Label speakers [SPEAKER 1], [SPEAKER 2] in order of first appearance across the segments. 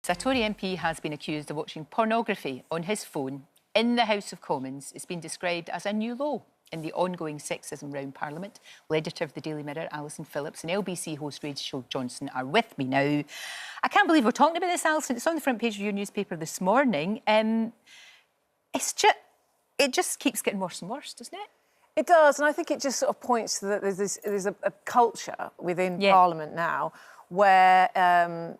[SPEAKER 1] A Tory MP has been accused of watching pornography on his phone in the House of Commons. It's been described as a new low in the ongoing sexism round Parliament. Editor of the Daily Mirror, Alison Phillips, and LBC host Rachel Johnson are with me now. I can't believe we're talking about this, Alison. It's on the front page of your newspaper this morning. It just keeps getting worse and worse, doesn't it?
[SPEAKER 2] It does, and I think it just sort of points to that there's a culture within Parliament now where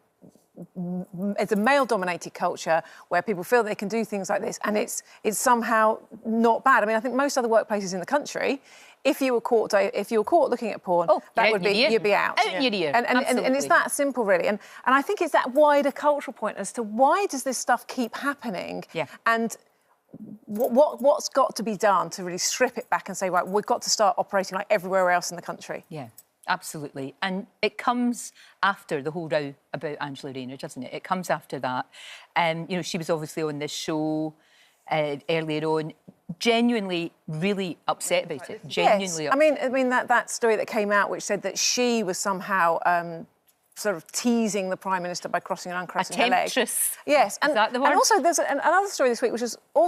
[SPEAKER 2] it's a male-dominated culture where people feel they can do things like this, and it's somehow not bad. I mean, I think most other workplaces in the country, if you were caught looking at porn, that would be you'd be out.
[SPEAKER 1] Out in your ear.
[SPEAKER 2] And it's that simple, really. And I think it's that wider cultural point as to why does this stuff keep happening?
[SPEAKER 1] Yeah.
[SPEAKER 2] And what's got to be done to really strip it back and say, right, we've got to start operating like everywhere else in the country.
[SPEAKER 1] Yeah. Absolutely. And it comes after the whole row about Angela Rayner, doesn't it? It comes after that. You know, she was obviously on this show earlier on, genuinely really upset about it. Genuinely upset.
[SPEAKER 2] I mean that story that came out which said that she was somehow sort of teasing the Prime Minister by crossing and uncrossing her legs. Yes.
[SPEAKER 1] Is that the word?
[SPEAKER 2] And also there's another story this week which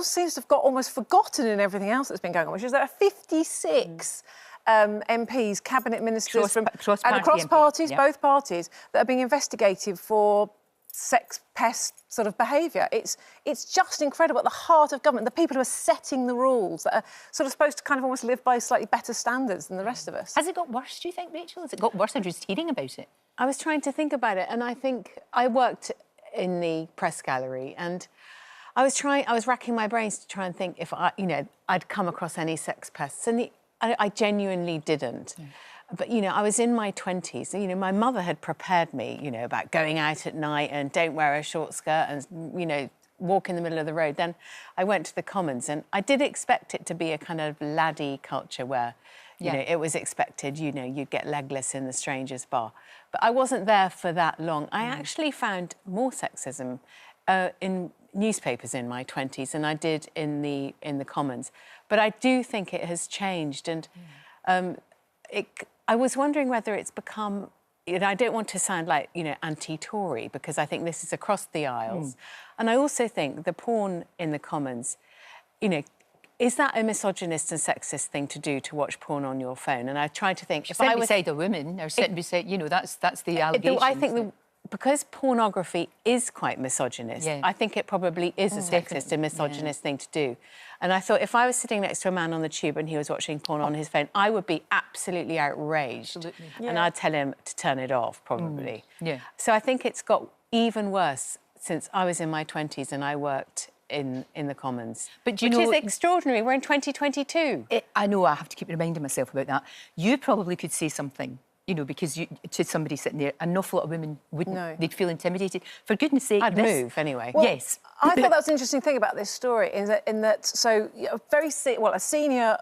[SPEAKER 2] seems to have got almost forgotten in everything else that's been going on, which is that 56... MPs, cabinet ministers across parties, both parties, that are being investigated for sex pest sort of behaviour. It's just incredible. At the heart of government, the people who are setting the rules, that are sort of supposed to kind of almost live by slightly better standards than the rest of us.
[SPEAKER 1] Has it got worse, do you think, Rachel? Has it got worse? I'm just hearing about it.
[SPEAKER 3] I was trying to think about it, and I think I worked in the press gallery, and I was racking my brains to try and think if I'd come across any sex pests, and I genuinely didn't. Yeah. But, I was in my 20s. My mother had prepared me, about going out at night and don't wear a short skirt and, walk in the middle of the road. Then I went to the Commons, and I did expect it to be a kind of laddie culture where, it was expected, you'd get legless in the strangers' bar. But I wasn't there for that long. I actually found more sexism in newspapers in my 20s than I did in the Commons. But I do think it has changed, and I was wondering whether it's become... I don't want to sound like, anti-Tory, because I think this is across the aisles. And I also think the porn in the Commons, is that a misogynist and sexist thing to do, to watch porn on your phone? And I tried to think...
[SPEAKER 1] Sitting beside a woman, or sitting beside... that's the allegation.
[SPEAKER 3] I think because pornography is quite misogynist, I think it probably is a sexist and misogynist thing to do. And I thought if I was sitting next to a man on the tube and he was watching porn on his phone, I would be absolutely outraged. Absolutely. And I'd tell him to turn it off, probably. So I think it's got even worse since I was in my 20s and I worked in the Commons. But which is extraordinary. We're in 2022.
[SPEAKER 1] I know, I have to keep reminding myself about that. You probably could say something, because to somebody sitting there, an awful lot of women wouldn't. No. They'd feel intimidated. For goodness sake,
[SPEAKER 3] I'd move anyway.
[SPEAKER 2] Well,
[SPEAKER 1] yes.
[SPEAKER 2] I thought that was an interesting thing about this story, in that a senior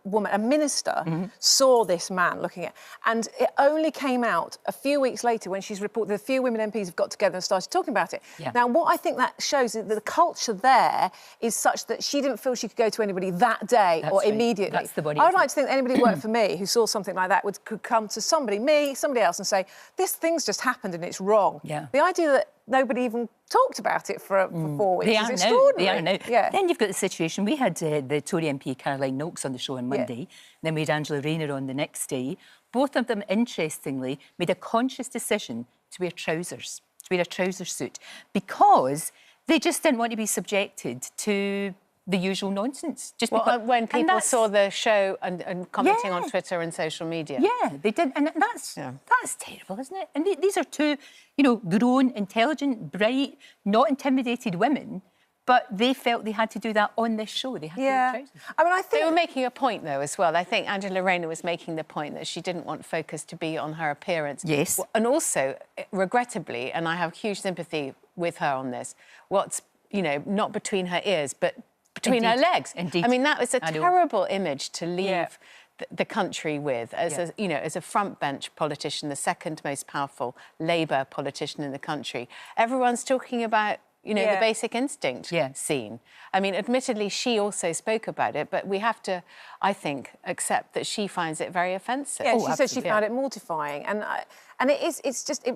[SPEAKER 2] woman, a minister, saw this man looking at, and it only came out a few weeks later when she's reported that a few women MPs have got together and started talking about it. Yeah. Now, what I think that shows is that the culture there is such that she didn't feel she could go to anybody that day or immediately.
[SPEAKER 1] That's the body.
[SPEAKER 2] I would like to think that anybody who worked for me who saw something like that could come to somebody else, and say, this thing's just happened and it's wrong. Yeah. The idea that nobody even talked about it for 4 weeks is extraordinary.
[SPEAKER 1] They are now. Yeah. Then you've got the situation. We had the Tory MP Caroline Noakes on the show on Monday, then we had Angela Rayner on the next day. Both of them, interestingly, made a conscious decision to wear trousers, to wear a trouser suit, because they just didn't want to be subjected to the usual nonsense.
[SPEAKER 3] When people saw the show and commenting on Twitter and social media.
[SPEAKER 1] Yeah, they did. And that's terrible, isn't it? And these are two, grown, intelligent, bright, not intimidated women, but they felt they had to do that on this show. They had to wear trousers.
[SPEAKER 2] I mean, I think...
[SPEAKER 3] They were making a point, though, as well. I think Angela Rayner was making the point that she didn't want focus to be on her appearance.
[SPEAKER 1] Yes.
[SPEAKER 3] And also, regrettably, and I have huge sympathy with her on this, what's, not between her ears, but between her legs.
[SPEAKER 1] Indeed.
[SPEAKER 3] I mean, that was a terrible image to leave the country with as a frontbench politician, the second most powerful Labour politician in the country. Everyone's talking about, the basic instinct scene. I mean, admittedly, she also spoke about it, but we have to, I think, accept that she finds it very offensive.
[SPEAKER 2] Yeah, she said she found it mortifying. And And it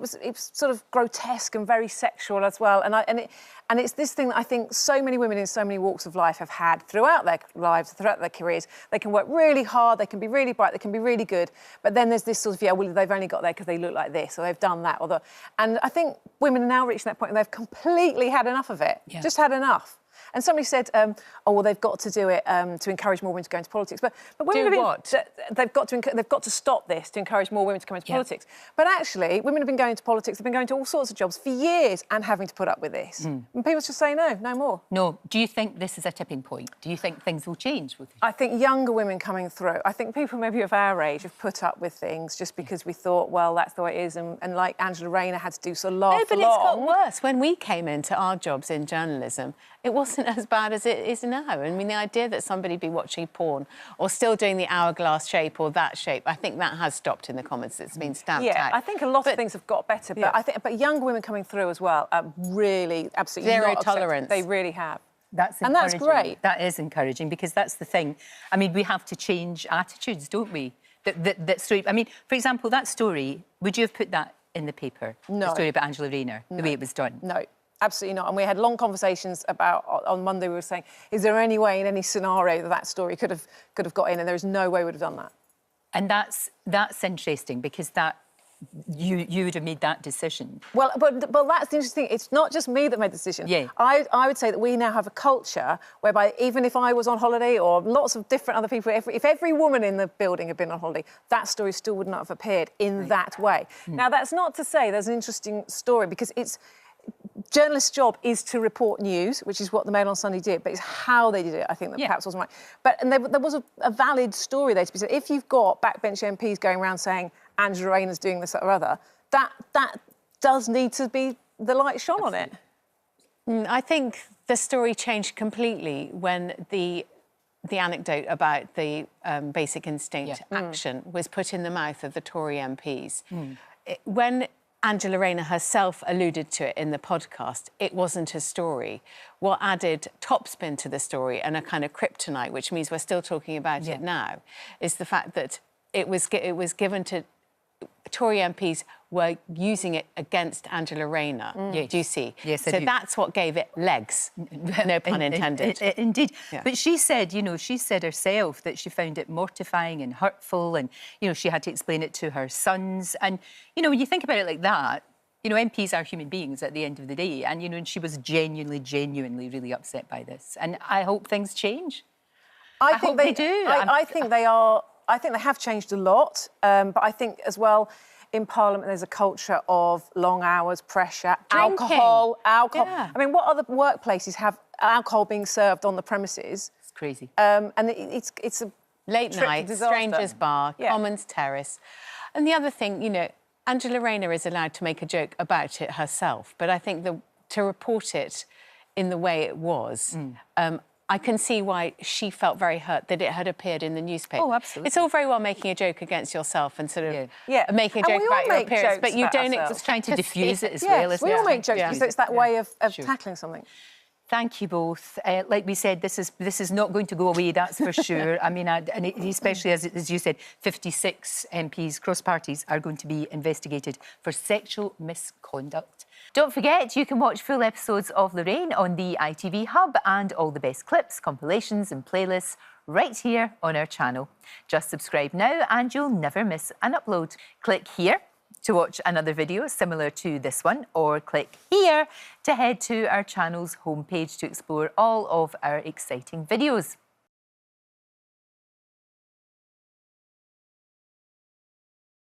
[SPEAKER 2] was sort of grotesque and very sexual as well. And it's this thing that I think so many women in so many walks of life have had throughout their lives, throughout their careers. They can work really hard, they can be really bright, they can be really good, but then there's this sort of, well, they've only got there because they look like this, or they've done that, and I think women are now reaching that point and they've completely had enough of it, just had enough. And somebody said, oh, well, they've got to do it to encourage more women to go into politics. But women they've got to stop this to encourage more women to come into politics. But actually, women have been going to politics, they've been going to all sorts of jobs for years and having to put up with this. And people just say, no more.
[SPEAKER 1] No. Do you think this is a tipping point? Do you think things will change?
[SPEAKER 2] I think younger women coming through, I think people maybe of our age have put up with things just because we thought, well, that's the way it is. And like Angela Rayner had to do so long.
[SPEAKER 3] No, but it's got worse. When we came into our jobs in journalism, it wasn't as bad as it is now. I mean, the idea that somebody be watching porn or still doing the hourglass shape or that shape, I think that has stopped in the comments. It's been stamped out.
[SPEAKER 2] Yeah, I think a lot of things have got better, but younger women coming through as well are really absolutely
[SPEAKER 3] zero tolerance.
[SPEAKER 2] They really have.
[SPEAKER 1] That's
[SPEAKER 2] and that's great.
[SPEAKER 1] That is encouraging because that's the thing. I mean, we have to change attitudes, don't we? That story. I mean, for example, that story. Would you have put that in the paper?
[SPEAKER 2] No.
[SPEAKER 1] The story about Angela Rayner, the way it was done.
[SPEAKER 2] No. Absolutely not. And we had long conversations about, on Monday we were saying, is there any way in any scenario that story could have got in? And there is no way we would have done that.
[SPEAKER 1] And that's interesting because you would have made that decision.
[SPEAKER 2] Well, but that's the interesting thing. It's not just me that made the decision.
[SPEAKER 1] Yeah.
[SPEAKER 2] I would say that we now have a culture whereby even if I was on holiday or lots of different other people, if every woman in the building had been on holiday, that story still would not have appeared in that way. Now, that's not to say there's an interesting story because journalist's job is to report news, which is what the Mail on Sunday did, but it's how they did it, I think, that perhaps wasn't right. And there was a valid story there to be said. If you've got backbench MPs going around saying Angela Rayner's doing this, that or other, that does need to be the light shone on it.
[SPEAKER 3] I think the story changed completely when the anecdote about the basic instinct action was put in the mouth of the Tory MPs. When Angela Rayner herself alluded to it in the podcast, it wasn't a story. What added topspin to the story and a kind of kryptonite, which means we're still talking about it now, is the fact that it was given to Tory MPs were using it against Angela Rayner. Do you see?
[SPEAKER 1] Yes,
[SPEAKER 3] so that's what gave it legs. No pun intended.
[SPEAKER 1] Indeed. Yeah. But she said, she said herself that she found it mortifying and hurtful and, she had to explain it to her sons. And, when you think about it like that, MPs are human beings at the end of the day. And, and she was genuinely really upset by this. And I hope things change. I hope they do.
[SPEAKER 2] I think they are. I think they have changed a lot, but I think as well in Parliament there's a culture of long hours, pressure,
[SPEAKER 3] drinking.
[SPEAKER 2] alcohol.
[SPEAKER 3] Yeah.
[SPEAKER 2] I mean, what other workplaces have alcohol being served on the premises?
[SPEAKER 1] It's crazy.
[SPEAKER 2] And it's a
[SPEAKER 3] late night,
[SPEAKER 2] disaster.
[SPEAKER 3] Strangers Bar, Commons Terrace. And the other thing, Angela Rayner is allowed to make a joke about it herself, but I think to report it in the way it was, I can see why she felt very hurt that it had appeared in the newspaper.
[SPEAKER 1] Oh, absolutely.
[SPEAKER 3] It's all very well making a joke against yourself and sort of making a joke about your appearance, but you don't...
[SPEAKER 1] Just trying to diffuse it as well, isn't it?
[SPEAKER 2] We all make jokes because it's that way of tackling something.
[SPEAKER 1] Thank you both. Like we said, this is not going to go away, that's for sure. I mean, and especially as you said, 56 MPs, cross parties, are going to be investigated for sexual misconduct. Don't forget, you can watch full episodes of Lorraine on the ITV Hub and all the best clips, compilations and playlists right here on our channel. Just subscribe now and you'll never miss an upload. Click here to watch another video similar to this one, or click here to head to our channel's homepage to explore all of our exciting videos.